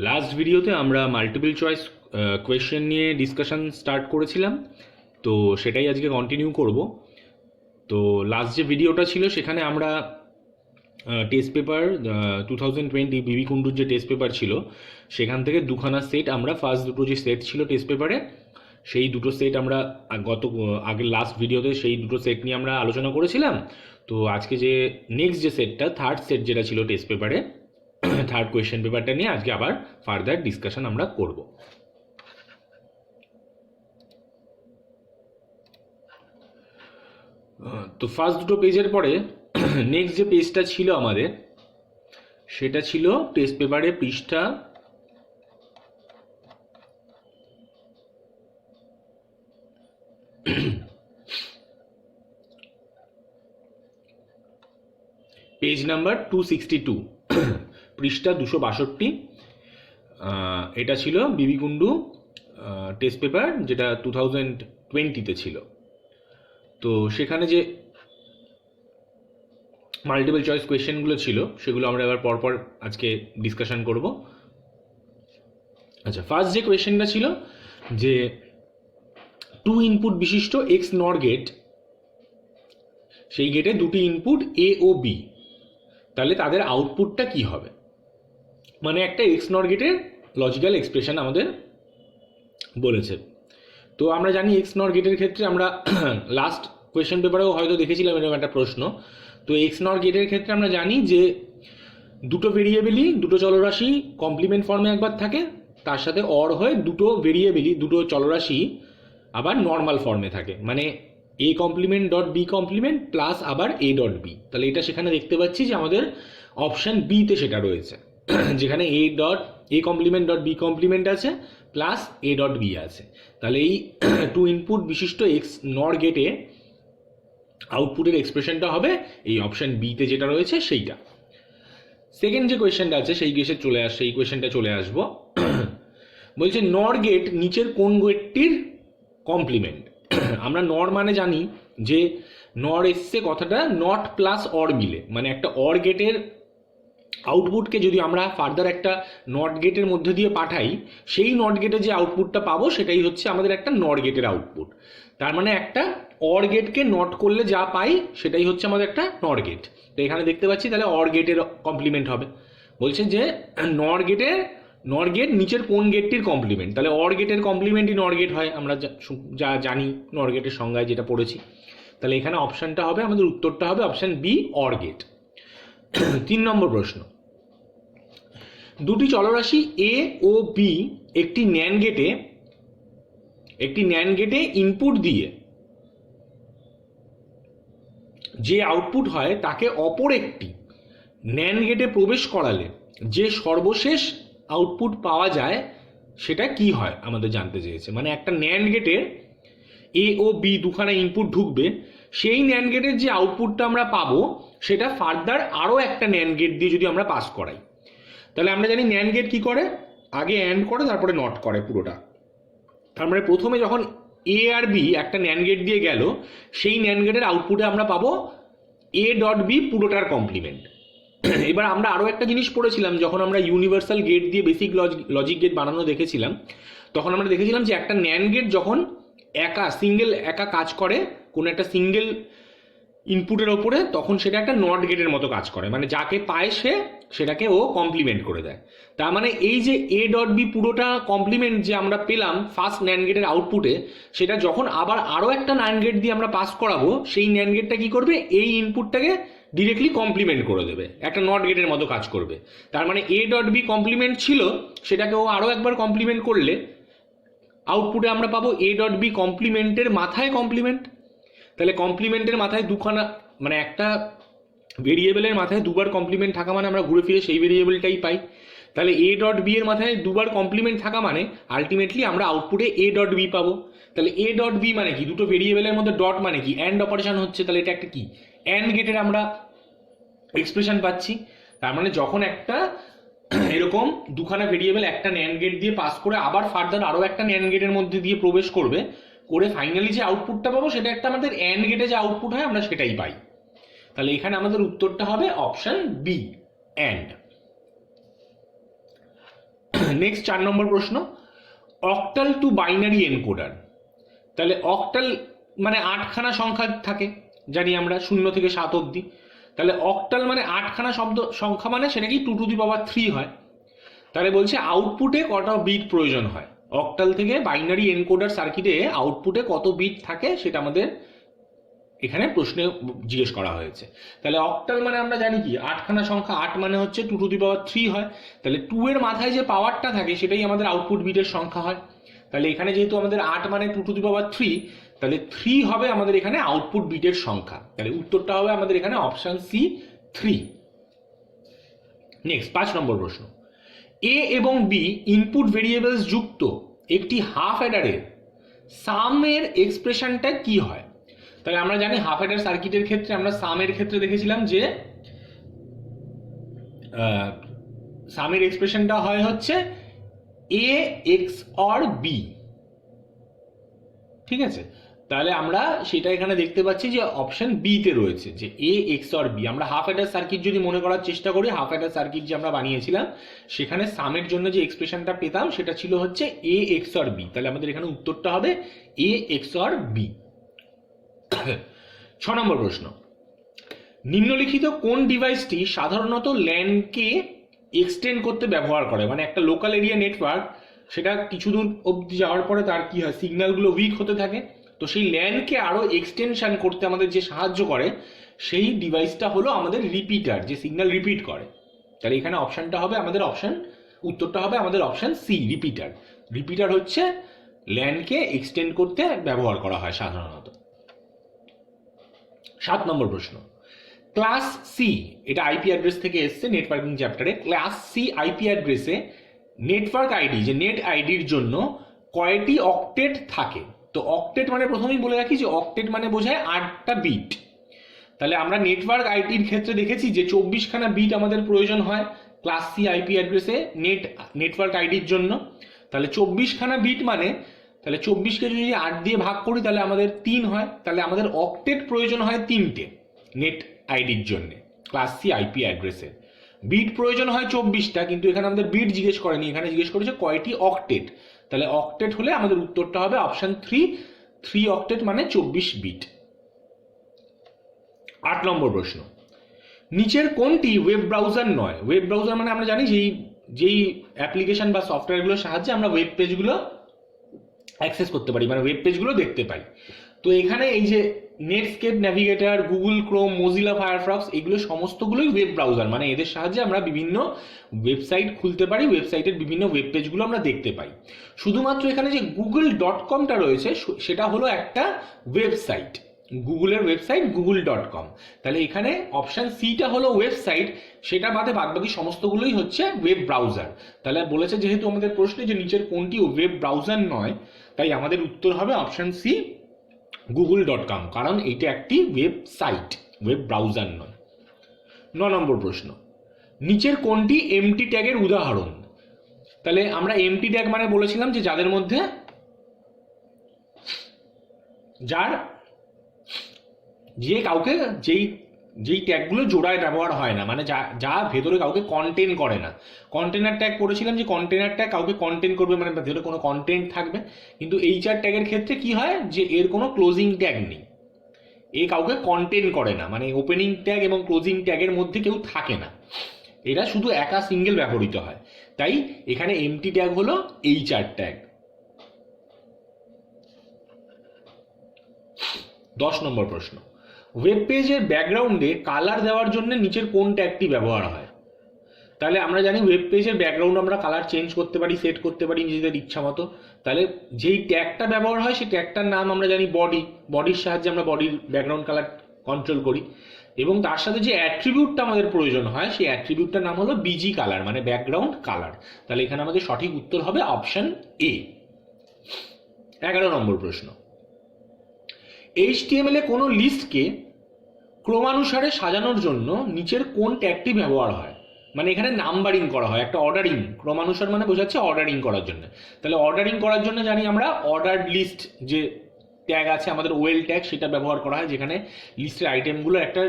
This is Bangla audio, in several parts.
লাস্ট ভিডিওতে আমরা মাল্টিপল চয়েস কোয়েশ্চেন নিয়ে ডিসকাশন স্টার্ট করেছিলাম, তো সেটাই আজকে কন্টিনিউ করব। তো লাস্ট যে ভিডিওটা ছিল সেখানে আমরা টেস্ট পেপার 2020 বিবি কুন্ডুর যে টেস্ট পেপার ছিল সেখান থেকে দুখানা সেট, আমরা ফার্স্ট দুটো যে সেট ছিল টেস্ট পেপারে সেই দুটো সেট আমরা আগের লাস্ট ভিডিওতে সেই দুটো সেট নিয়ে আমরা আলোচনা করেছিলাম। তো আজকে যে নেক্সট যে সেটটা, থার্ড সেট যেটা ছিল টেস্ট পেপারে, থার্ড কোয়েশ্চেন পেপারটা নিয়ে আজকে আবার ফার্দার ডিসকাশন আমরা করব। তো ফার্স্ট দুটো পেজের পরে নেক্সট যে পেজটা ছিল আমাদের, সেটা ছিল টেস্ট পেপারে পৃষ্ঠা পেজ নাম্বার 262, পৃষ্ঠা 262। এটা ছিল বিবি কুন্ডু টেস্ট পেপার, যেটা 2020-তে ছিল। তো সেখানে যে মাল্টিপল চয়েস কোয়েশ্চেনগুলো ছিল সেগুলো আমরা এবার পরপর আজকে ডিসকাশন করব। আচ্ছা, ফার্স্ট যে কোয়েশ্চেনটা ছিল যে 2 ইনপুট বিশিষ্ট এক্স নর গেট, সেই গেটে দুটি ইনপুট এ ও বি, তাহলে তাদের আউটপুটটা কি হবে। মানে একটা এক্স নর গেটের লজিক্যাল এক্সপ্রেশন আমাদের বলেছে। তো আমরা জানি এক্স নর গেটের ক্ষেত্রে আমরা লাস্ট কোয়েশ্চেন পেপারেও হয়তো দেখেছিলাম এরকম একটা প্রশ্ন। তো এক্স নর গেটের ক্ষেত্রে আমরা জানি যে দুটো ভেরিয়েবলই, দুটো চলরাশি কমপ্লিমেন্ট ফর্মে একবার থাকে, তার সাথে অর হয়ে দুটো ভেরিয়েবলই, দুটো চলরাশি আবার নর্মাল ফর্মে থাকে, মানে A complement dot B complement plus আবার এ ডট বি। তাহলে এটা সেখানে দেখতে পাচ্ছি যে আমাদের অপশান বিতে সেটা রয়েছে, যেখানে A complement dot B complement আছে প্লাস এ ডট বি আছে। তাহলে এই 2 ইনপুট বিশিষ্ট এক্স নর গেটে আউটপুটের এক্সপ্রেশনটা হবে এই অপশান বিতে যেটা রয়েছে সেইটা। সেকেন্ড যে কোয়েশ্চেনটা আছে সেই কোয়েশ্চেনটা চলে আসবো। বলছে নর গেট নিচের কোন গেটটির কমপ্লিমেন্ট। আমরা নর মানে জানি যে নর এসছে কথাটা নট প্লাস অর মিলে, মানে একটা অর গেটের আউটপুটকে যদি আমরা ফার্দার একটা নট গেটের মধ্যে দিয়ে পাঠাই, সেই নট গেটে যে আউটপুটটা পাবো সেটাই হচ্ছে আমাদের একটা নর গেটের আউটপুট। তার মানে একটা অর গেটকে নট করলে যা পাই সেটাই হচ্ছে আমাদের একটা নর গেট। তো এখানে দেখতে পাচ্ছি তাহলে অর গেটের কমপ্লিমেন্ট হবে। বলছে যে নর গেট নিচের কোন গেটটির কমপ্লিমেন্ট, তাহলে অর গেটের কমপ্লিমেন্টই নর গেট হয়, আমরা যা জানি নর গেটের সংজ্ঞায় যেটা পড়েছি। তাহলে এখানে অপশানটা হবে, আমাদের উত্তরটা হবে অপশান বি, অর গেট। 3 নম্বর প্রশ্ন, দুটি চলরাশি এ ও বি একটি ন্যান্ড গেটে ইনপুট দিয়ে যে আউটপুট হয় তাকে অপর একটি ন্যান্ড গেটে প্রবেশ করালে যে সর্বশেষ আউটপুট পাওয়া যায় সেটা কি হয় আমাদের জানতে চেয়েছে। মানে একটা ন্যান্ড গেটের এ ও বি দুখানা ইনপুট ঢুকবে, সেই ন্যান্ড গেটের যে আউটপুটটা আমরা পাবো সেটা ফার্দার আরও একটা ন্যান্ড গেট দিয়ে যদি আমরা পাস করাই, তাহলে আমরা জানি ন্যান্ড গেট কি করে, আগে অ্যান্ড করে তারপরে নট করে পুরোটা। তার মানে প্রথমে যখন এ আর বি একটা ন্যান্ড গেট দিয়ে গেল, সেই ন্যান্ড গেটের আউটপুটে আমরা পাবো এ ডট বি পুরোটার কমপ্লিমেন্ট। এবার আমরা আরও একটা জিনিস পড়েছিলাম যখন আমরা ইউনিভার্সাল গেট দিয়ে বেসিক লজিক গেট বানানো দেখেছিলাম, তখন আমরা দেখেছিলাম যে একটা ন্যান্ড গেট যখন একা কাজ করে কোনো একটা সিঙ্গেল ইনপুটের ওপরে, তখন সেটা একটা নট গেটের মতো কাজ করে, মানে যাকে পায় সেটাকে ও কমপ্লিমেন্ট করে দেয়। তার মানে এই যে এ ডট বি পুরোটা কমপ্লিমেন্ট যে আমরা পেলাম ফার্স্ট ন্যান্ড গেটের আউটপুটে, সেটা যখন আবার আরও একটা ন্যান্ড গেট দিয়ে আমরা পাস করাবো, সেই ন্যান্ড গেটটা কি করবে, এই ইনপুটটাকে ডিরেক্টলি কমপ্লিমেন্ট করে দেবে, একটা নট গেটের মতো কাজ করবে। তার মানে এ ডট বি কমপ্লিমেন্ট ছিল, সেটাকে ও আরও একবার কমপ্লিমেন্ট করলে আউটপুটে আমরা পাবো এ ডট বি কমপ্লিমেন্টের মাথায় কমপ্লিমেন্ট। তাহলে কমপ্লিমেন্টের মাথায় দুখানা, মানে একটা ভেরিয়েবলের মাথায় দুবার কমপ্লিমেন্ট থাকা মানে আমরা ঘুরে ফিরে সেই ভেরিয়েবলটাই পাই। তাহলে এ ডট বি এর মাথায় দুবার কমপ্লিমেন্ট থাকা মানে আলটিমেটলি আমরা আউটপুটে এ ডট বি পাবো। তাহলে এ ডট বি মানে কি, দুটো ভেরিয়েবলের মধ্যে ডট মানে কি, অ্যান্ড অপারেশন হচ্ছে, তাহলে এটা একটা কি অ্যান্ড গেটের আমরা এক্সপ্রেশন পাচ্ছি। তার মানে যখন একটা এরকম দুখানা ভেরিয়েবল একটা ন্যান্ড গেট দিয়ে পাস করে আবার ফার্দার আরও একটা ন্যান্ড গেটের মধ্যে দিয়ে প্রবেশ করবে, করে ফাইনালি যে আউটপুটটা পাবো সেটা একটা আমাদের অ্যান্ড গেটে যে আউটপুট হয় আমরা সেটাই পাই। তাহলে এখানে আমাদের উত্তরটা হবে অপশন বি, অ্যান্ড। নেক্সট 4 নম্বর প্রশ্ন, অক্টাল টু বাইনারি এনকোডার। তাহলে অক্টাল মানে 8খানা সংখ্যা থাকে, জানি আমরা 0 থেকে 7 অবধি। তাহলে অক্টাল মানে 8খানা সংখ্যা, মানে সেটা কি 2 টু দি পাওয়ার 3 হয়। তাহলে বলছে আউটপুটে কত বিট প্রয়োজন হয়, অক্টাল থেকে বাইনারি এনকোডার সার্কিটে আউটপুটে কত বিট থাকে সেটা আমাদের এখানে প্রশ্নে জিজ্ঞেস করা হয়েছে। তাহলে অক্টাল মানে আমরা জানি কি 8খানা সংখ্যা, 8 মানে হচ্ছে 2 টু দি পাওয়ার 3 হয়। তাহলে 2 এর মাথায় যে পাওয়ারটা থাকে সেটাই আমাদের আউটপুট বিটের সংখ্যা হয়। তাহলে এখানে যেহেতু আমাদের 8 মানে 2 টু দি পাওয়ার 3, তাহলে 3 হবে আমাদের এখানে আউটপুট বিটের সংখ্যা। তাহলে উত্তরটা হবে আমাদের এখানে অপশন সি 3। নেক্সট 5 নম্বর প্রশ্ন, এ এবং বি ইনপুট ভেরিয়েবলস যুক্ত একটি হাফ অ্যাডারের সামের এক্সপ্রেশনটা কি হয়। তাহলে আমরা জানি হাফ অ্যাডার সার্কিটের ক্ষেত্রে আমরা সামের ক্ষেত্রে দেখেছিলাম যে সামের এক্সপ্রেশনটা হয় হচ্ছে এ এক্স অর বি, ঠিক আছে। তাহলে আমরা সেটা এখানে দেখতে পাচ্ছি যে অপশন বি তে রয়েছে যে এ এক্স অর বি। আমরা হাফ অ্যাডার সার্কিট যদি মনে করার চেষ্টা করি, হাফ অ্যাডার সার্কিট যে আমরা বানিয়েছিলাম সেখানে সামের জন্য যে এক্সপ্রেশনটা পেতাম সেটা ছিল হচ্ছে এ এক্স অর বি। তাহলে আমাদের এখানে উত্তরটা হবে এ এক্স অর বি। 6 নম্বর প্রশ্ন, নিম্নলিখিত কোন ডিভাইসটি সাধারণত ল্যানকে এক্সটেন্ড করতে ব্যবহার করে। মানে একটা লোকাল এরিয়া নেটওয়ার্ক, সেটা কিছু দূর অবধি যাওয়ার পরে তার কি হয়, সিগন্যালগুলো উইক হতে থাকে। তো সেই ল্যানকে আরো এক্সটেনশন করতে আমাদের যে সাহায্য করে সেই ডিভাইসটা হলো আমাদের রিপিটার, যে সিগন্যাল রিপিট করে। তাহলে এখানে অপশনটা হবে আমাদের উত্তরটা হবে আমাদের অপশন সি, রিপিটার। রিপিটার হচ্ছে ল্যানকে এক্সটেন্ড করতে ব্যবহার করা হয় সাধারণত। 7 নম্বর প্রশ্ন, ক্লাস সি, এটা আইপি অ্যাড্রেস থেকে এসছে নেটওয়ার্কিং চ্যাপ্টারে, ক্লাস সি আইপি অ্যাড্রেসে নেটওয়ার্ক আইডি, যে নেট আইডির জন্য কয়টি অক্টেট থাকে। তো অক্টেট মানে প্রথমেই বলে রাখি যে অক্টেট মানে বোঝায় 8টা বিট। তাহলে আমরা নেটওয়ার্ক আইডির ক্ষেত্রে দেখেছি যে 24খানা বিট আমাদের প্রয়োজন হয় ক্লাস সি আইপি অ্যাড্রেসে নেটওয়ার্ক আইডির জন্য। তাহলে 24খানা বিট মানে, তাহলে 24কে যদি 8 দিয়ে ভাগ করি তাহলে আমাদের 3 হয়। তাহলে আমাদের অক্টেট প্রয়োজন হয় 3টে নেট আইডির জন্য ক্লাস সি আইপি অ্যাড্রেসে। বিট প্রয়োজন হয় 24টা, কিন্তু এখানে আমাদের বিট জিজ্ঞেস করেনি, এখানে জিজ্ঞেস করেছে কয়টি অক্টেট। তাহলে অক্টেট হলে আমাদের উত্তরটা হবে অপশন 3 অক্টেট মানে 24 বিট। 8 নম্বর প্রশ্ন, নিচের কোনটি ওয়েব ব্রাউজার নয়। ওয়েব ব্রাউজার মানে আমরা জানি যেই অ্যাপ্লিকেশন বা সফটওয়্যারগুলোর সাহায্যে আমরা ওয়েব পেজগুলো অ্যাক্সেস করতে পারি, মানে ওয়েব পেজগুলো দেখতে পাই। তো এখানে এই যে Netscape navigator, Google Chrome, Mozilla Firefox, এগুলো সমস্তগুলোই ওয়েব ব্রাউজার, মানে এদের সাহায্যে আমরা বিভিন্ন ওয়েবসাইট খুলতে পারি, ওয়েবসাইটের বিভিন্ন ওয়েব পেজগুলো আমরা দেখতে পাই। শুধুমাত্র এখানে যে google.com-টা রয়েছে সেটা হলো একটা ওয়েবসাইট, গুগলের ওয়েবসাইট google.com। তাহলে এখানে অপশন সিটা হলো ওয়েবসাইট, সেটা বাদে বাদবাকি সমস্তগুলোই হচ্ছে ওয়েব ব্রাউজার। তাহলে বলেছে যেহেতু আমাদের প্রশ্নে যে নিচের কোনটি ওয়েব ব্রাউজার নয়, তাই আমাদের উত্তর হবে অপশন সি google.com, কারণ এইটা একটি ওয়েবসাইট, ওয়েব ব্রাউজার নয়। 9 নম্বর প্রশ্ন, নিচের কোনটি এমটি ট্যাগের উদাহরণ। তাহলে আমরা এমটি ট্যাগ মানে বলেছিলাম যে যাদের মধ্যে যে কাউকে যেই ট্যাগগুলো জোড়ায় ব্যবহার হয় না, মানে যা ভেতরে কাউকে কন্টেন করে না। কন্টেনার ট্যাগ পড়েছিলাম যে কন্টেনার ট্যাগ কাউকে কন্টেন করবে, মানে ভেতরে কোনো কন্টেন্ট থাকবে। কিন্তু এইচআর ট্যাগের ক্ষেত্রে কি হয় যে এর কোনো ক্লোজিং ট্যাগ নেই, এ কাউকে কন্টেন করে না, মানে ওপেনিং ট্যাগ এবং ক্লোজিং ট্যাগের মধ্যে কেউ থাকে না, এরা শুধু একা সিঙ্গেল ব্যবহৃত হয়। তাই এখানে এমটি ট্যাগ হলো এইচআর ট্যাগ। 10 নম্বর প্রশ্ন, ওয়েব পেজের ব্যাকগ্রাউন্ডে কালার দেওয়ার জন্য নিচের কোন ট্যাগটি ব্যবহার হয়। তাহলে আমরা জানি ওয়েব পেজের ব্যাকগ্রাউন্ড আমরা কালার চেঞ্জ করতে পারি, সেট করতে পারি নিজেদের ইচ্ছা মতো। তাহলে যেই ট্যাগটা ব্যবহার হয় সেই ট্যাগটার নাম আমরা জানি বডির সাহায্যে আমরা বডির ব্যাকগ্রাউন্ড কালার কন্ট্রোল করি। এবং তার সাথে যে অ্যাট্রিবিউটটা আমাদের প্রয়োজন হয় সেই অ্যাট্রিবিউটটার নাম হলো বিজি কালার, মানে ব্যাকগ্রাউন্ড কালার। তাহলে এখানে আমাদের সঠিক উত্তর হবে অপশন এ। 11 নম্বর প্রশ্ন, HTML এ কোনো লিস্টকে ক্রমানুসারে সাজানোর জন্য নিচের কোন ট্যাগটি ব্যবহার হয়। মানে এখানে নাম্বারিং করা হয়, একটা অর্ডারিং, ক্রমানুসার মানে বোঝাচ্ছে অর্ডারিং করার জন্য। তাহলে অর্ডারিং করার জন্য জানি আমরা অর্ডার্ড লিস্ট যে ট্যাগ আছে আমাদের ওয়েল ট্যাগ, সেটা ব্যবহার করা হয়, যেখানে লিস্টের আইটেমগুলো একটা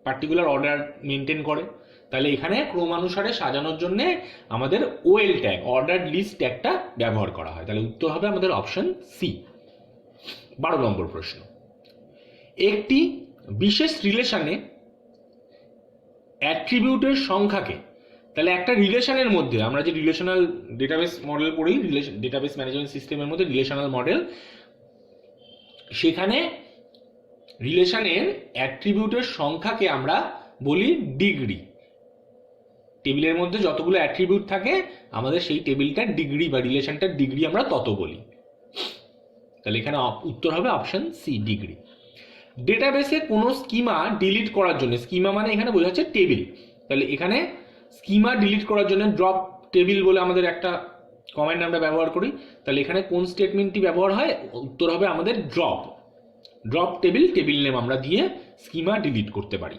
পার্টিকুলার অর্ডার মেনটেন করে। তাহলে এখানে ক্রমানুসারে সাজানোর জন্য আমাদের ওএল ট্যাগ, অর্ডার লিস্ট ট্যাগটা ব্যবহার করা হয়। তাহলে উত্তর হবে আমাদের অপশন সি। 12 নম্বর প্রশ্ন, একটি বিশেষ রিলেশনে অ্যাট্রিবিউটের সংখ্যাকে, তাহলে একটা রিলেশনের মধ্যে আমরা যে রিলেশনাল ডেটাবেস মডেল পড়ি, ডেটাবেস ম্যানেজমেন্ট সিস্টেমের মধ্যে রিলেশনাল মডেল, সেখানে রিলেশনের অ্যাট্রিবিউটের সংখ্যাকে আমরা বলি ডিগ্রি। টেবিলের মধ্যে যতগুলো অ্যাট্রিবিউট থাকে আমাদের সেই টেবিলটার ডিগ্রি বা রিলেশনটার ডিগ্রি আমরা তত বলি। তাহলে এখানে উত্তর হবে অপশন সি, ডিগ্রি। ডেটাবেসে কোনো স্কিমা ডিলিট করার জন্য, স্কিমা মানে এখানে বোঝা যাচ্ছে টেবিল, তাহলে এখানে স্কিমা ডিলিট করার জন্য ড্রপ টেবিল বলে আমাদের একটা কমান্ড আমরা ব্যবহার করি। তাহলে এখানে কোন স্টেটমেন্টটি ব্যবহার হয়? উত্তর হবে আমাদের ড্রপ টেবিল, টেবিল নেম আমরা দিয়ে স্কিমা ডিলিট করতে পারি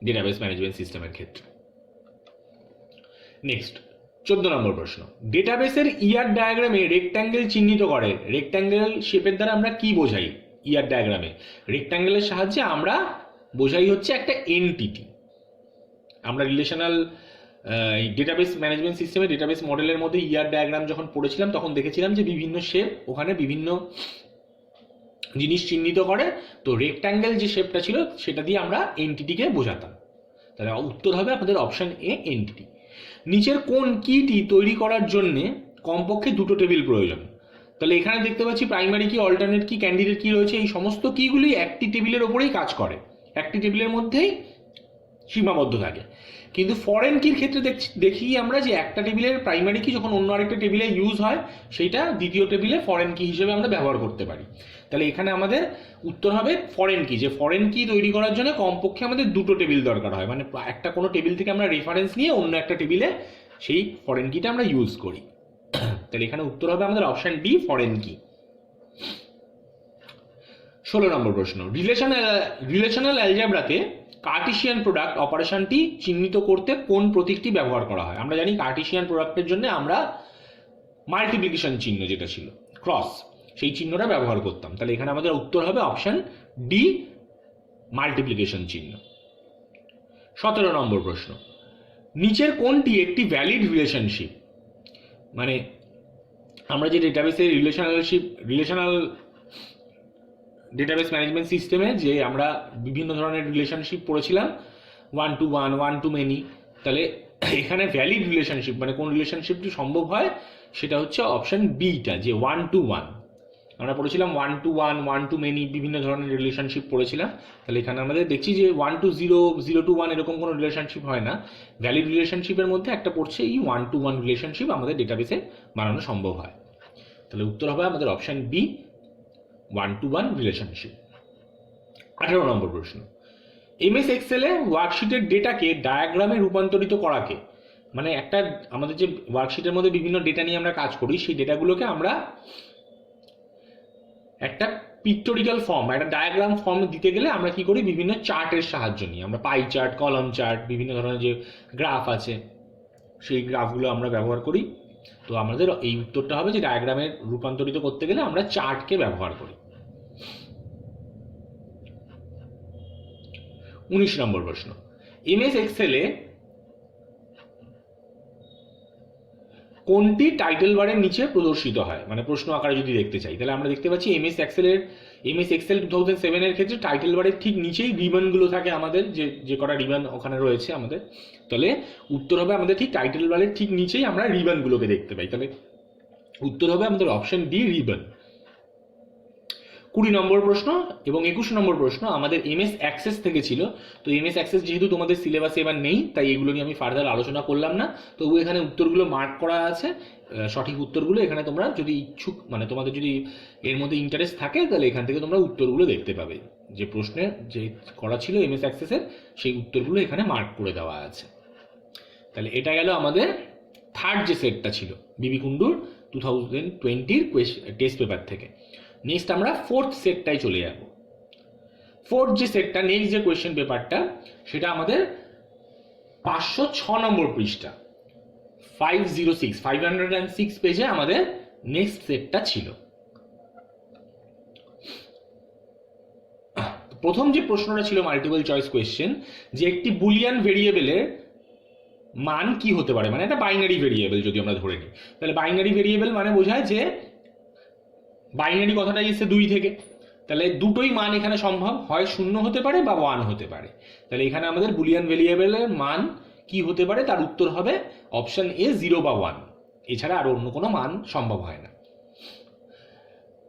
ডেটাবেস ম্যানেজমেন্ট সিস্টেমের ক্ষেত্রে। নেক্সট 14 নম্বর প্রশ্ন, ডেটাবেসের ইয়ার ডায়াগ্রামে রেক্ট্যাঙ্গেল চিহ্নিত করে। রেক্ট্যাঙ্গেল শেপের দ্বারা আমরা কি বোঝাই? ইয়ার ডায়াগ্রামে রেক্ট্যাঙ্গেলের সাহায্যে আমরা বোঝাই হচ্ছে একটা এনটিটি। আমরা রিলেশনাল ডেটাবেস ম্যানেজমেন্ট সিস্টেমে ডেটাবেস মডেলের মধ্যে ইয়ার ডায়াগ্রাম যখন পড়েছিলাম তখন দেখেছিলাম যে বিভিন্ন শেপ ওখানে বিভিন্ন জিনিস চিহ্নিত করে। তো রেক্ট্যাঙ্গেল যে শেপটা ছিল সেটা দিয়ে আমরা এনটিটিকে বোঝাতাম। তাহলে উত্তর হবে আমাদের অপশন এ, এনটিটি। নিচের কোন কিটি তৈরি করার জন্য কমপক্ষে দুটো টেবিল প্রয়োজন? তাহলে এখানে দেখতে পাচ্ছি প্রাইমারি কি, অল্টারনেট কি, ক্যান্ডিডেট কি রয়েছে। এই সমস্ত কিগুলি একটি টেবিলের ওপরেই কাজ করে, একটি টেবিলের মধ্যেই সীমাবদ্ধ থাকে। কিন্তু ফরেন কির ক্ষেত্রে দেখি আমরা যে একটা টেবিলের প্রাইমারি কি যখন অন্য আরেকটা টেবিলে ইউজ হয় সেইটা দ্বিতীয় টেবিলে ফরেন কি হিসেবে আমরা ব্যবহার করতে পারি। তাহলে এখানে আমাদের উত্তর হবে ফরেন কি, যে ফরেন কি তৈরি করার জন্য কমপক্ষে আমাদের দুটো টেবিল দরকার হয়, মানে একটা কোনো টেবিল থেকে আমরা রেফারেন্স নিয়ে অন্য একটা টেবিলে সেই ফরেন কিটা আমরা ইউজ করি। তাহলে এখানে উত্তর হবে আমাদের অপশন ডি, ফরেন কি। 16 নম্বর প্রশ্ন, রিলেশনাল অ্যালজেব্রাতে কার্টেসিয়ান প্রোডাক্ট অপারেশনটি চিহ্নিত করতে কোন প্রতীকটি ব্যবহার করা হয়? আমরা জানি কার্টেসিয়ান প্রোডাক্টের জন্য আমরা মাল্টিপ্লিকেশন চিহ্ন যেটা ছিল ক্রস, সেই চিহ্নটা ব্যবহার করতাম। তাহলে এখানে আমাদের উত্তর হবে অপশন ডি, মাল্টিপ্লিকেশন চিহ্ন। 17 নম্বর প্রশ্ন, নিচের কোনটি একটি ভ্যালিড রিলেশনশিপ? মানে আমরা যে ডেটাবেসের রিলেশনাল ডেটাবেস ম্যানেজমেন্ট সিস্টেমে যে আমরা বিভিন্ন ধরনের রিলেশনশিপ পড়েছিলাম, 1 to 1, 1 to many, তাহলে এখানে ভ্যালিড রিলেশনশিপ মানে কোন রিলেশনশিপটি সম্ভব হয় সেটা হচ্ছে অপশন বিটা, যে 1 to 1। আমরা পড়েছিলাম 1 to 1, 1 to many, বিভিন্ন ধরনের রিলেশনশিপ পড়েছিলাম। তাহলে এখানে আমাদের দেখছি যে 1 to 0, 0 to 1 এরকম কোনো রিলেশনশিপ হয় না। ভ্যালিড রিলেশনশিপের মধ্যে একটা পড়ছে এই 1 to 1 রিলেশনশিপ আমাদের ডেটাবেসে বানানো সম্ভব হয়। তাহলে উত্তর হবে আমাদের অপশন বি, 1 to 1 রিলেশনশিপ। 18 নম্বর প্রশ্ন, এমএস এক্সেলে ওয়ার্কশিটের ডেটাকে ডায়াগ্রামে রূপান্তরিত করাকে, মানে একটা আমাদের যে ওয়ার্কশিটের মধ্যে বিভিন্ন ডেটা নিয়ে আমরা কাজ করি সেই ডেটাগুলোকে আমরা একটা পিক্টোরিক্যাল ফর্ম, একটা ডায়াগ্রাম ফর্ম দিতে গেলে আমরা কি করি? বিভিন্ন চার্টের সাহায্য নিই। আমরা পাই চার্ট, কলাম চার্ট, বিভিন্ন ধরনের যে গ্রাফ আছে সেই গ্রাফগুলো আমরা ব্যবহার করি। তো আমাদের এই উত্তরটা হবে যে ডায়াগ্রামে রূপান্তরিত করতে গেলে আমরা চার্টকে ব্যবহার করি। 19 নম্বর প্রশ্ন, এমএস এক্সেলে কোনটি টাইটেল বারের নিচে প্রদর্শিত হয়? মানে প্রশ্ন আকারে যদি দেখতে চাই তাহলে আমরা দেখতে পাচ্ছি এমএস এক্সেল 2007 এর ক্ষেত্রে টাইটেল বারের ঠিক নিচেই রিবনগুলো থাকে আমাদের, যে কটা রিবন ওখানে রয়েছে আমাদের। তাহলে উত্তর হবে আমাদের ঠিক টাইটেল বারের ঠিক নিচেই আমরা রিবনগুলোকে দেখতে পাই। তাহলে উত্তর হবে আমাদের অপশন ডি, রিবন। 20 নম্বর প্রশ্ন এবং 21 নম্বর প্রশ্ন আমাদের এমএস অ্যাক্সেস থেকে ছিল। তো এমএস অ্যাক্সেস যেহেতু তোমাদের সিলেবাসে এবার নেই তাই এগুলো নিয়ে আমি ফার্দার আলোচনা করলাম না। তবু এখানে উত্তরগুলো মার্ক করা আছে, সঠিক উত্তরগুলো এখানে তোমরা যদি ইচ্ছুক, মানে তোমাদের যদি এর মধ্যে ইন্টারেস্ট থাকে তাহলে এখান থেকে তোমরা উত্তরগুলো দেখতে পাবে। যে প্রশ্নে যে করা ছিল এমএস অ্যাক্সেসের সেই উত্তরগুলো এখানে মার্ক করে দেওয়া আছে। তাহলে এটা গেল আমাদের থার্ড যে সেটটা ছিল বিবি কুন্ডুর 2020 টেস্ট পেপার থেকে। নেক্সট আমরা ফোর্থ সেটটাই চলে যাব। ফোর্থ যে সেটটা, নেক্সট যে কোয়েশ্চেন পেপারটা, সেটা আমাদের 506 নম্বর পৃষ্ঠা, 506 পেজে আমাদের নেক্সট সেটটা ছিল। প্রথম যে প্রশ্নটা ছিল মাল্টিপল চয়েস কোয়েশ্চেন, যে একটি বুলিয়ান ভেরিয়েবলের মান কি হতে পারে, মানে একটা বাইনারি ভেরিয়েবল যদি আমরা ধরে নিই, তাহলে বাইনারি ভেরিয়েবল মানে বোঝায় যে বাইনারি কথাটাই এসে 2 থেকে, তাহলে দুটোই মান এখানে সম্ভব, হয় 0 হতে পারে বা 1 হতে পারে। তাহলে এখানে আমাদের বুলিয়ান ভেরিয়েবলের মান কি হতে পারে, তার উত্তর হবে অপশন এ 0 বা 1, এছাড়া আর অন্য কোনো মান সম্ভব হয় না।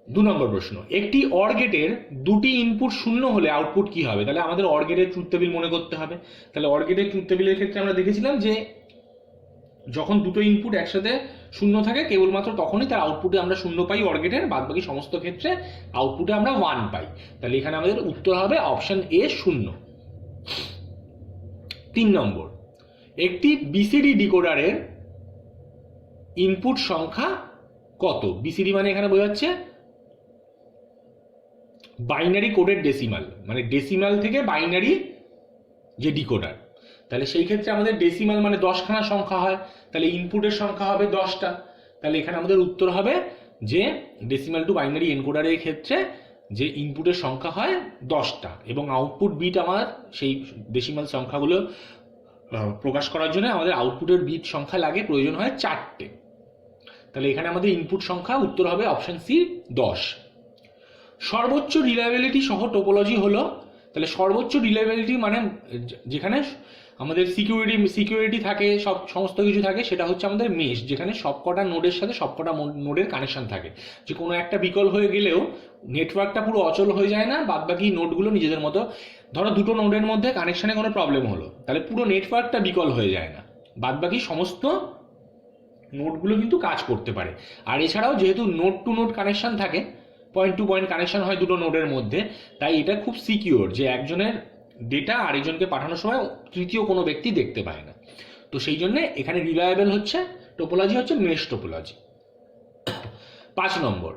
2 নম্বর প্রশ্ন, একটি অর গেটের দুটি ইনপুট 0 হলে আউটপুট কি হবে? তাহলে আমাদের অর গেটের ট্রুথ টেবিল মনে করতে হবে। তাহলে অর গেটের ট্রুথ টেবিলের ক্ষেত্রে আমরা দেখেছিলাম যে যখন দুটো ইনপুট একসাথে 0 থাকে কেবলমাত্র তখনই তার আউটপুটে আমরা 0 পাই অর গেটের, বাদ বাকি সমস্ত ক্ষেত্রে আউটপুটে আমরা 1 পাই। তাহলে এখানে আমাদের উত্তর হবে অপশন এ 0। 3 নম্বর, একটি বিসিডি ডিকোডারের ইনপুট সংখ্যা কত? বিসিডি মানে এখানে বোঝাচ্ছে বাইনারি কোডেড ডেসিমাল, মানে ডেসিমাল থেকে বাইনারি যে ডিকোডার। তাহলে সেই ক্ষেত্রে আমাদের ডেসিমাল মানে 10খানা সংখ্যা হয়, তাহলে ইনপুটের সংখ্যা হবে 10টা। তাহলে এখানে আমাদের উত্তর হবে যে ডেসিমাল টু বাইনারি এনকোডারের ক্ষেত্রে যে ইনপুটের সংখ্যা হয় 10টা এবং আউটপুট বিট আমার সেই ডেসিমাল সংখ্যাগুলো প্রকাশ করার জন্য আমাদের আউটপুটের বিট সংখ্যা লাগে, প্রয়োজন হয় 4টে। তাহলে এখানে আমাদের ইনপুট সংখ্যা উত্তর হবে অপশন সি 10। সর্বোচ্চ রিলায়েবিলিটি সহ টোপোলজি হলো, তাহলে সর্বোচ্চ রিলায়েবিলিটি মানে যেখানে আমাদের সিকিউরিটি থাকে, সমস্ত কিছু থাকে, সেটা হচ্ছে আমাদের মেশ, যেখানে সবকটা নোডের সাথে সবকটা নোডের কানেকশন থাকে, যে কোনো একটা বিকল হয়ে গেলেও নেটওয়ার্কটা পুরো অচল হয়ে যায় না, বাদবাকি নোডগুলো নিজেদের মতো, ধরো দুটো নোডের মধ্যে কানেকশনে কোনো প্রবলেম হলো, তাহলে পুরো নেটওয়ার্কটা বিকল হয়ে যায় না, বাদবাকি সমস্ত নোডগুলো কিন্তু কাজ করতে পারে। আর এছাড়াও যেহেতু নোড টু নোড কানেকশন থাকে, পয়েন্ট টু পয়েন্ট কানেকশন হয় দুটো নোডের মধ্যে, তাই এটা খুব সিকিউর যে একজনের ডেটা আরেকজনকে পাঠানোর সময় তৃতীয় কোনো ব্যক্তি দেখতে পায় না। তো সেই জন্য এখানে রিলায়েবল হচ্ছে টোপোলজি হচ্ছে মেশ টোপোলজি। 5 নম্বর,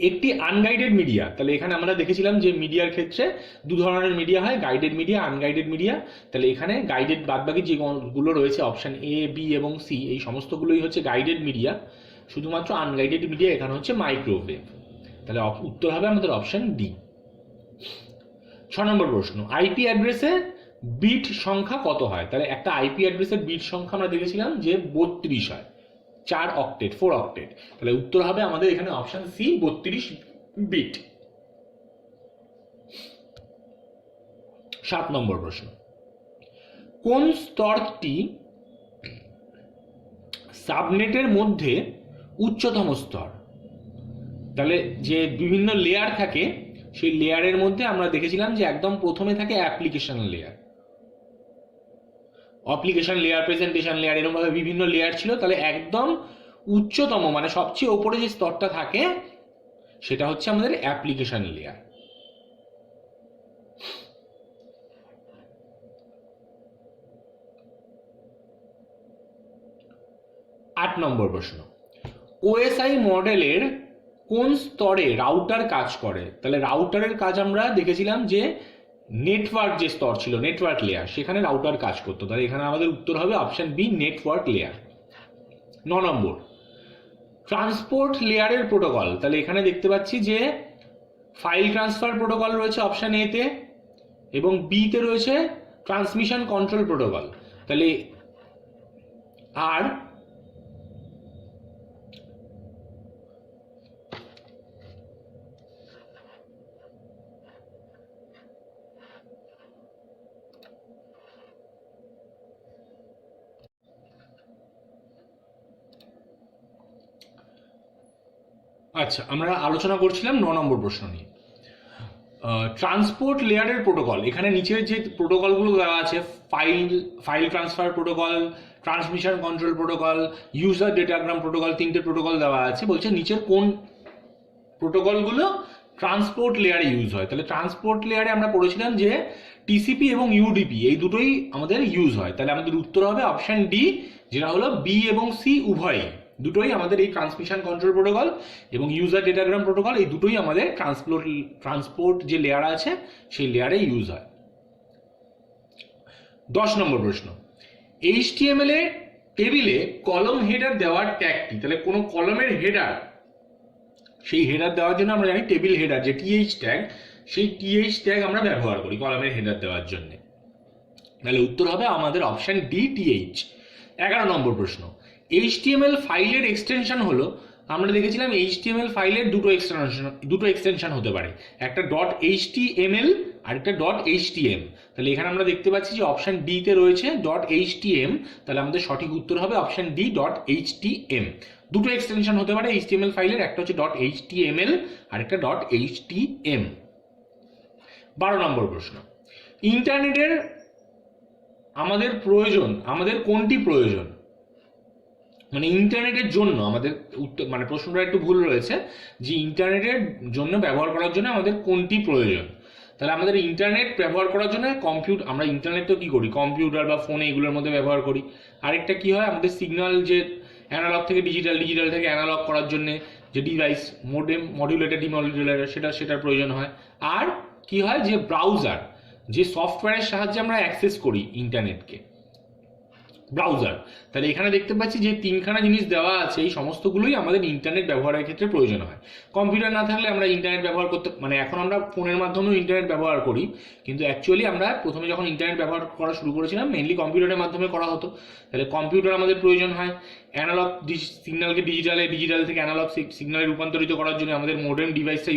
একটি আনগাইডেড মিডিয়া, তাহলে এখানে আমরা দেখেছিলাম যে মিডিয়ার ক্ষেত্রে 2 ধরনের মিডিয়া হয়, গাইডেড মিডিয়া, আনগাইডেড মিডিয়া। তাহলে এখানে গাইডেড বাদবাকি যেগুলো রয়েছে অপশন এ, বি এবং সি, এই সমস্তগুলোই হচ্ছে গাইডেড মিডিয়া, শুধুমাত্র আনগাইডেড মিডিয়া এখানে হচ্ছে মাইক্রোওয়েভ। তাহলে উত্তর হবে আমাদের অপশন ডি। 6 নম্বর প্রশ্ন, আইপি অ্যাড্রেসে বিট সংখ্যা কত হয়? তাহলে একটা আইপি অ্যাড্রেসের বিট সংখ্যা আমরা দেখেছিলাম যে 32 হয়, 4 অক্টেট, 4 অক্টেট। তাহলে উত্তর হবে আমাদের এখানে অপশন সি 32 বিট। 7 নম্বর প্রশ্ন, কোন স্তরটি সাবনেটের মধ্যে উচ্চতম স্তর? তাহলে যে বিভিন্ন লেয়ার থাকে, সেই লেয়ারের মধ্যে আমরা দেখেছিলাম যে একদম প্রথমে থাকে application layer, application layer, presentation layer, এরকম ভাবে বিভিন্ন লেয়ার ছিল। তাহলে একদম উচ্চতম মানে সবচেয়ে ওপরে যে স্তরটা থাকে সেটা হচ্ছে আমাদের অ্যাপ্লিকেশন লেয়ার। 8 নম্বর প্রশ্ন, ওএসআই মডেলের কোন স্তরে রাউটার কাজ করে? তাহলে রাউটারের কাজ আমরা দেখেছিলাম যে নেটওয়ার্ক যে স্তর ছিল, নেটওয়ার্ক লেয়ার, সেখানে রাউটার কাজ করতো। তাহলে এখানে আমাদের উত্তর হবে অপশন বি নেটওয়ার্ক লেয়ার। 9 নম্বর, ট্রান্সপোর্ট লেয়ারের প্রোটোকল, তাহলে এখানে দেখতে পাচ্ছি যে ফাইল ট্রান্সফার প্রোটোকল রয়েছে অপশন এ তে, এবং বি তে রয়েছে ট্রান্সমিশন কন্ট্রোল প্রোটোকল। তাহলে আর আচ্ছা, আমরা আলোচনা করছিলাম 9 নম্বর প্রশ্ন নিয়ে। ট্রান্সপোর্ট লেয়ারের প্রোটোকল, এখানে নিচের যে প্রোটোকলগুলো দেওয়া আছে, file transfer protocol, transmission control protocol, user datagram protocol, 3টে প্রোটোকল দেওয়া আছে। বলছে নিচের কোন প্রোটোকলগুলো ট্রান্সপোর্ট লেয়ারে ইউজ হয়? তাহলে ট্রান্সপোর্ট লেয়ারে আমরা পড়েছিলাম যে টিসিপি এবং ইউডিপি এই দুটোই আমাদের ইউজ হয়। তাহলে আমাদের উত্তর হবে অপশন ডি, যেটা হলো বি এবং সি উভয়ই, দুটোই আমাদের এই ট্রান্সমিশন কন্ট্রোল প্রোটোকল এবং ইউজার ডেটাগ্রাম প্রোটোকল, এই দুটোই আমাদের ট্রান্সপোর্ট যে লেয়ার আছে সেই লেয়ারে ইউজ হয়। 10 নম্বর প্রশ্ন, এইচটিএমএল এ টেবিলে কলম হেডার দেওয়ার ট্যাগ কি? তাহলে কোনো কলমের হেডার, সেই হেডার দেওয়ার জন্য আমরা জানি টেবিল হেডার যে টিএইচ ট্যাগ, সেই টিএইচ ট্যাগ আমরা ব্যবহার করি কলামের হেডার দেওয়ার জন্য। তাহলে উত্তর হবে আমাদের অপশন ডি টিএইচ। 11 নম্বর প্রশ্ন, এইচটিএমএল ফাইলের এক্সটেনশন হলো, আমরা দেখেছিলাম এইচটিএমএল ফাইলের দুটো এক্সটেনশন হতে পারে, একটা ডট এইচটিএমএল আর একটা ডট এইচটিএম। তাহলে এখানে আমরা দেখতে পাচ্ছি যে অপশন ডি তে রয়েছে ডট এইচটিএম, তাহলে আমাদের সঠিক উত্তর হবে অপশন ডি ডট এইচটিএম। দুটো এক্সটেনশন হতে পারে এইচটিএমএল ফাইলের, একটা হচ্ছে ডট এইচটিএমএল আর একটা ডট এইচটিএম। 12 নম্বর প্রশ্ন, ইন্টারনেটের আমাদের প্রয়োজন, আমাদের কোনটি প্রয়োজন? মানে ইন্টারনেটের জন্য আমাদের উত্তর, মানে প্রশ্নটা একটু ভুল রয়েছে, যে ইন্টারনেটের জন্য ব্যবহার করার জন্য আমাদের কোনটি প্রয়োজন। তাহলে আমাদের ইন্টারনেট ব্যবহার করার জন্য কম্পিউটার, আমরা ইন্টারনেট তো কি করি, কম্পিউটার বা ফোনে এগুলোর মধ্যে ব্যবহার করি। আরেকটা কি হয়, আমাদের সিগন্যাল যে অ্যানালগ থেকে ডিজিটাল, ডিজিটাল থেকে অ্যানালগ করার জন্য যে ডিভাইস, মোডেম, মডিউলেটর, ডিমডিউলেটর, সেটার প্রয়োজন হয়। আর কি হয়, যে ব্রাউজার, যে সফটওয়্যারের সাহায্যে আমরা অ্যাক্সেস করি ইন্টারনেটকে, ব্রাউজার। তাহলে এখানে দেখতে পাচ্ছি যে তিনখানা জিনিস দেওয়া আছে, এই সমস্তগুলোই আমাদের ইন্টারনেট ব্যবহারের ক্ষেত্রে প্রয়োজন হয়। কম্পিউটার না থাকলে আমরা ইন্টারনেট ব্যবহার করতে, মানে এখন আমরা ফোনের মাধ্যমেও ইন্টারনেট ব্যবহার করি, কিন্তু অ্যাকচুয়ালি আমরা প্রথমে যখন ইন্টারনেট ব্যবহার করা শুরু করেছিলাম মেনলি কম্পিউটারের মাধ্যমে করা হতো। তাহলে কম্পিউটার আমাদের প্রয়োজন হয় অ্যানালগ সিগন্যালকে ডিজিটালে, ডিজিটাল থেকে অ্যানালগ সিগন্যালে রূপান্তরিত করার জন্য আমাদের মডার্ন ডিভাইসটা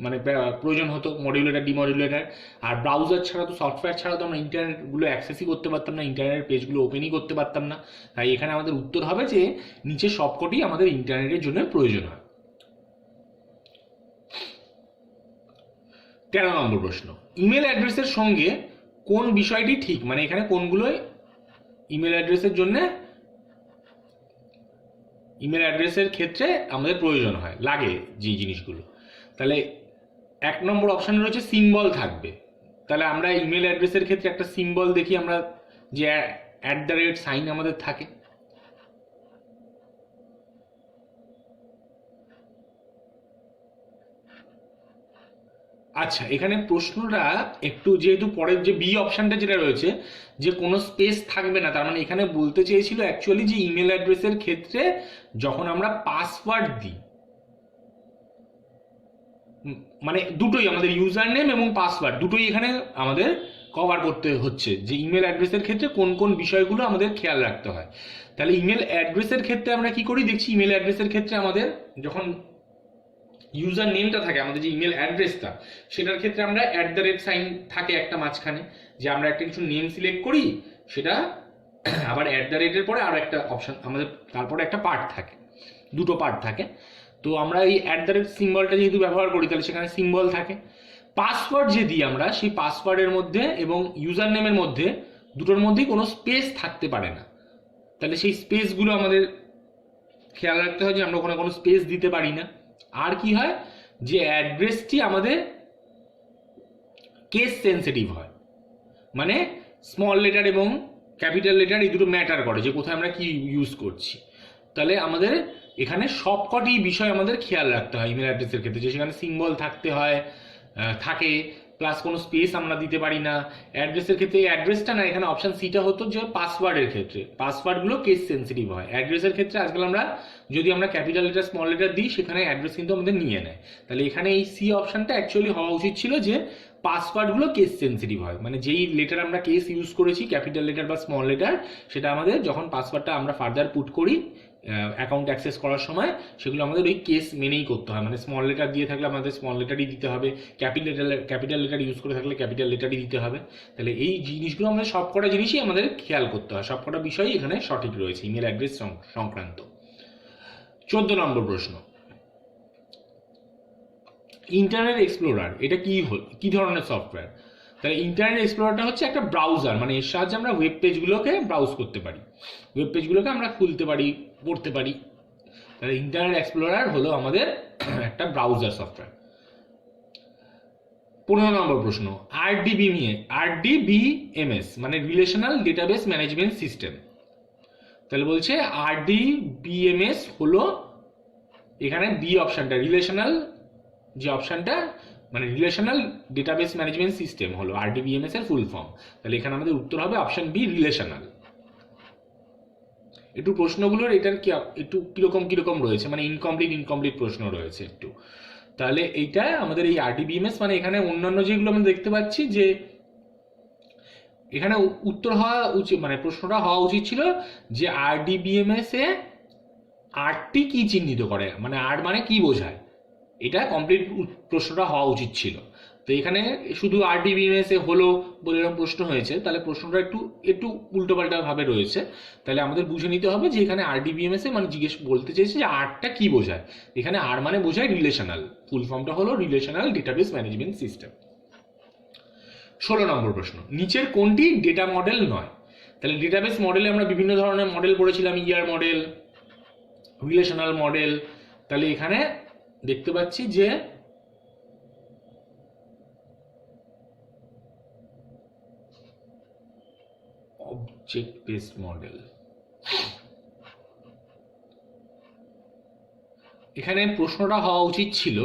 মানে প্রয়োজন হতো, মডিউলেটর, ডিমডিউলেটর। আর ব্রাউজার ছাড়া তো, সফটওয়্যার ছাড়া তো আমরা ইন্টারনেটগুলো অ্যাক্সেসই করতে পারতাম না, ইন্টারনেট পেজগুলো ওপেনই করতে পারতাম না। তাই এখানে আমাদের উত্তর হবে যে নিচে সবকটি আমাদের ইন্টারনেটের জন্য প্রয়োজন হয়। 13 নম্বর প্রশ্ন, ইমেল অ্যাড্রেসের সঙ্গে কোন বিষয়টি ঠিক, মানে এখানে কোনগুলো ইমেল অ্যাড্রেসের জন্য, ইমেল অ্যাড্রেসের ক্ষেত্রে আমাদের প্রয়োজন হয়, লাগে যে জিনিসগুলো। তাহলে 1 নম্বর অপশানে রয়েছে সিম্বল থাকবে। তাহলে আমরা ইমেল অ্যাড্রেসের ক্ষেত্রে একটা সিম্বল দেখি আমরা, যে @ সাইন আমাদের থাকে। আচ্ছা, এখানে প্রশ্নটা একটু, যেহেতু পরের যে বি অপশনটা যেটা রয়েছে, যে কোনো স্পেস থাকবে না, তার মানে এখানে বলতে চেয়েছিল অ্যাকচুয়ালি যে ইমেল অ্যাড্রেসের ক্ষেত্রে যখন আমরা পাসওয়ার্ড দিই, মানে দুটোই আমাদের ইউজার নেম এবং পাসওয়ার্ড দুটোই এখানে আমাদের কভার করতে হচ্ছে, যে ইমেল অ্যাড্রেসের ক্ষেত্রে কোন কোন বিষয়গুলো আমাদের খেয়াল রাখতে হয়। তাহলে ইমেল অ্যাড্রেসের ক্ষেত্রে আমরা কি করি, দেখছি ইমেল অ্যাড্রেসের ক্ষেত্রে আমাদের যখন ইউজার নেমটা থাকে, আমাদের যে ইমেল অ্যাড্রেসটা, সেটার ক্ষেত্রে আমরা @ সাইন থাকে একটা মাঝখানে, যে আমরা একটা কিছু নেম সিলেক্ট করি, সেটা আবার @ পরে আরো একটা অপশন আমাদের, তারপরে একটা পার্ট থাকে, দুটো পার্ট থাকে। তো আমরা এই @ সিম্বলটা যেহেতু ব্যবহার করি, তাহলে সেখানে সিম্বল থাকে। পাসওয়ার্ড যে দিই আমরা, সেই পাসওয়ার্ডের মধ্যে এবং ইউজার নেমের মধ্যে, দুটোর মধ্যেই কোনো স্পেস থাকতে পারে না। তাহলে সেই স্পেসগুলো আমাদের খেয়াল রাখতে হয়, যে আমরা ওখানে কোনো স্পেস দিতে পারি না। আর কি হয়, যে অ্যাড্রেসটি আমাদের কেস সেন্সিটিভ হয়, মানে স্মল লেটার এবং ক্যাপিটাল লেটার এই দুটো ম্যাটার করে, যে কোথায় আমরা কি ইউজ করছি। তাহলে আমাদের এখানে সবকটি বিষয় আমাদের খেয়াল রাখতে হয় ইমেল অ্যাড্রেসের ক্ষেত্রে, যে সেখানে সিম্বল থাকতে হয়, থাকে, প্লাস কোনো স্পেস আমরা দিতে পারি না। অ্যাড্রেসের ক্ষেত্রে এই অ্যাড্রেসটা না, এখানে অপশন সিটা হতো যে পাসওয়ার্ডের ক্ষেত্রে, পাসওয়ার্ডগুলো কেস সেন্সিটিভ হয়। অ্যাড্রেসের ক্ষেত্রে আজকাল আমরা যদি আমরা ক্যাপিটাল লেটার, স্মল লেটার দিই, সেখানে অ্যাড্রেস কিন্তু আমাদের নিয়ে নেয়। তাহলে এখানে এই সি অপশনটা অ্যাকচুয়ালি হওয়া উচিত ছিল, যে পাসওয়ার্ডগুলো কেস সেন্সিটিভ হয়, মানে যেই লেটার আমরা কেস ইউজ করেছি, ক্যাপিটাল লেটার বা স্মল লেটার, সেটা আমাদের যখন পাসওয়ার্ডটা আমরা ফার্দার পুট করি অ্যাকাউন্ট অ্যাক্সেস করার সময়, সেগুলো আমাদের ওই কেস মেনেই করতে হয়। মানে স্মল লেটার দিয়ে থাকলে আমাদের স্মল লেটারই দিতে হবে, ক্যাপিটাল লেটার ইউজ করে থাকলে ক্যাপিটাল লেটারই দিতে হবে। তাহলে এই জিনিসগুলো আমাদের সবকটা জিনিসই আমাদের খেয়াল করতে হয়, সবকটা বিষয়ই এখানে সঠিক রয়েছে ইমেল অ্যাড্রেস সংক্রান্ত। 14 নম্বর প্রশ্ন, ইন্টারনেট এক্সপ্লোরার এটা কি ধরনের সফটওয়্যার? তাহলে ইন্টারনেট এক্সপ্লোরারটা হচ্ছে একটা ব্রাউজার, মানে এর সাহায্যে আমরা ওয়েব পেজগুলোকে ব্রাউজ করতে পারি, ওয়েব পেজগুলোকে আমরা খুলতে পারি, পড়তে পারি। তাহলে ইন্টারনেট এক্সপ্লোরার হলো আমাদের একটা ব্রাউজার সফটওয়্যার। 15 নম্বর প্রশ্ন, RDBMS মানে রিলেশনাল ডেটাবেস ম্যানেজমেন্ট সিস্টেম। তাহলে বলছে RDBMS হলো এখানে বি অপশনটা, রিলেশনাল যে অপশনটা, মানে রিলেশনাল ডেটাবেস ম্যানেজমেন্ট সিস্টেম হলো RDBMS এর ফুল ফর্ম। তাহলে এখানে আমাদের উত্তর হবে অপশন বি, রিলেশনাল। একটু প্রশ্নগুলোর এটার কি একটু কিরকম রয়েছে, মানে ইনকমপ্লিট প্রশ্ন রয়েছে একটু। তাহলে এইটা আমাদের এই আরডিবিএমএস, মানে এখানে অন্যান্য যেগুলো আমরা দেখতে পাচ্ছি যে এখানে উত্তর হওয়া উচিত, মানে প্রশ্নটা হওয়া উচিত ছিল যে আরডিবিএমএস এ আরটি কি চিহ্নিত করে, মানে আর মানে কি বোঝায়, এটা কমপ্লিট প্রশ্নটা হওয়া উচিত ছিল। তো এখানে শুধু আরডিবিএমএস এ হলো বলে এরকম প্রশ্ন হয়েছে, তাহলে প্রশ্নটা একটু একটু উল্টোপাল্টা ভাবে রয়েছে। তাহলে আমাদের বুঝে নিতে হবে যে এখানে আরডিবিএমএস এ মানে জিজ্ঞেস বলতে চেয়েছে যে আরটা কি বোঝায়। এখানে আর মানে বোঝায় রিলেশনাল, ফুল ফর্মটা হলো রিলেশনাল ডেটাবেস ম্যানেজমেন্ট সিস্টেম। 16 নম্বর প্রশ্ন, নিচের কোনটি ডেটা মডেল নয়? তাহলে ডেটাবেস মডেলে আমরা বিভিন্ন ধরনের মডেল পড়েছিলাম, ইয়ার মডেল, রিলেশনাল মডেল। তাহলে এখানে দেখতে পাচ্ছি যে অবজেক্ট বেসড মডেল। এখানে প্রশ্নটা হওয়া উচিত ছিল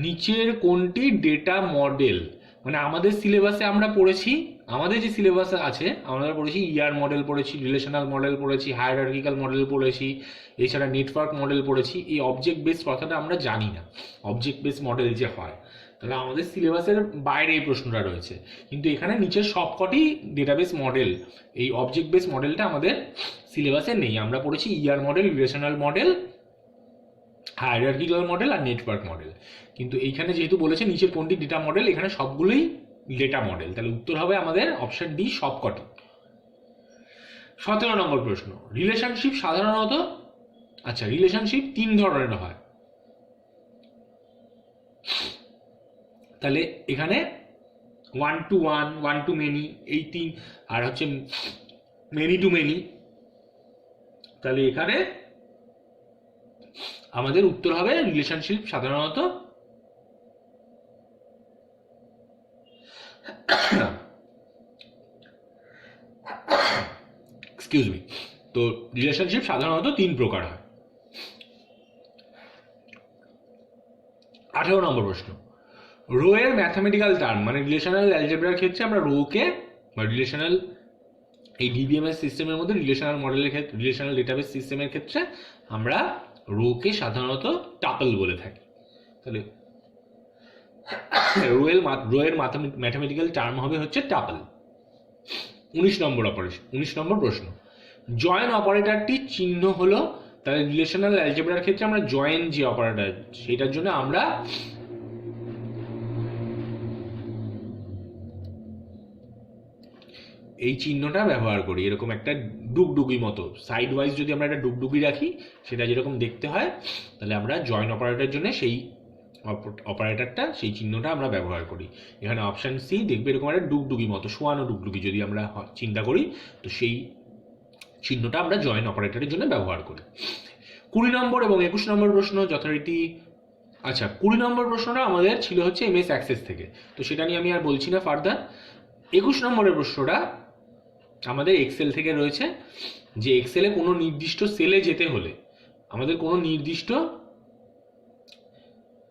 নিচের কোনটি ডেটা মডেল, মানে আমাদের সিলেবাসে আমরা পড়েছি, আমাদের যে সিলেবাসে আছে আমরা পড়েছি ইয়ার মডেল পড়েছি, রিলেশনাল মডেল পড়েছি, হায়ারার্কিক্যাল মডেল পড়েছি, এছাড়া নেটওয়ার্ক মডেল পড়েছি। এই অবজেক্ট বেস কথাটা আমরা জানি না, অবজেক্ট বেস মডেল যে হয়, তাহলে আমাদের সিলেবাসের বাইরে এই প্রশ্নটা রয়েছে। কিন্তু এখানে নিচের সবকটি ডেটাবেস মডেল, এই অবজেক্ট বেস মডেলটা আমাদের সিলেবাসে নেই। আমরা পড়েছি ER model, relational model, hierarchical model আর নেটওয়ার্ক মডেল। কিন্তু এইখানে যেহেতু বলেছে নিচের কোনটি ডেটা মডেল, এখানে সবগুলোই ডেটা মডেল, তাহলে উত্তর হবে আমাদের অপশন ডি সবকটি। 17 নম্বর প্রশ্ন, রিলেশনশিপ সাধারণত, আচ্ছা রিলেশনশিপ 3 ধরনের হয়, তাহলে এখানে 1 to 1, 1 to many, এই 3, আর হচ্ছে many to many। তাহলে এখানে আমাদের উত্তর হবে রিলেশনশিপ সাধারণত এক্সকিউজ মি, তো রিলেশনশিপ সাধারণত 3 প্রকার হয়। 18 নম্বর প্রশ্ন, রো এর ম্যাথমেটিক্যাল টার্ম, মানে রিলেশনাল অ্যালজেব্রার ক্ষেত্রে আমরা রো কে বা রিলেশনাল এই ডিবিএমএস সিস্টেমের মধ্যে রিলেশনাল মডেলের ক্ষেত্রে, রিলেশনাল ডেটাবেস সিস্টেমের ক্ষেত্রে আমরা রো কে সাধারণত টাপল বলে থাকি। তাহলে রো এর ম্যাথমেটিক্যাল টার্ম হবে হচ্ছে টাপল। 19 নম্বর প্রশ্ন, জয়েন অপারেটরটি চিহ্ন হলো, তাহলে রিলেশনাল অ্যালজেব্রার ক্ষেত্রে আমরা জয়েন যে অপারেটর সেটার জন্য আমরা এই চিহ্নটা ব্যবহার করি, এরকম একটা ডুগডুগি মতো সাইড ওয়াইজ যদি আমরা একটা ডুগডুগি রাখি সেটা যেরকম দেখতে হয়, তাহলে আমরা জয়েন অপারেটরের জন্য সেই অপারেটরটা, সেই চিহ্নটা আমরা ব্যবহার করি। এখানে অপশন সি দেখবে এরকম একটা ডুগডুগি মতো, শোয়ানো ডুগডুগি যদি আমরা চিন্তা করি, তো সেই চিহ্নটা আমরা জয়েন অপারেটরের জন্য ব্যবহার করি। 20 নম্বর এবং 21 নম্বর প্রশ্ন যথারীতি, আচ্ছা 20 নম্বর প্রশ্নটা আমাদের ছিল হচ্ছে এমএস অ্যাক্সেস থেকে, তো সেটা নিয়ে আমি আর বলছি না ফার্দার। 21 নম্বরের প্রশ্নটা আমাদের এক্সেল থেকে রয়েছে, যে এক্সেলে কোনো নির্দিষ্ট সেলে যেতে হলে আমাদের কোনো নির্দিষ্ট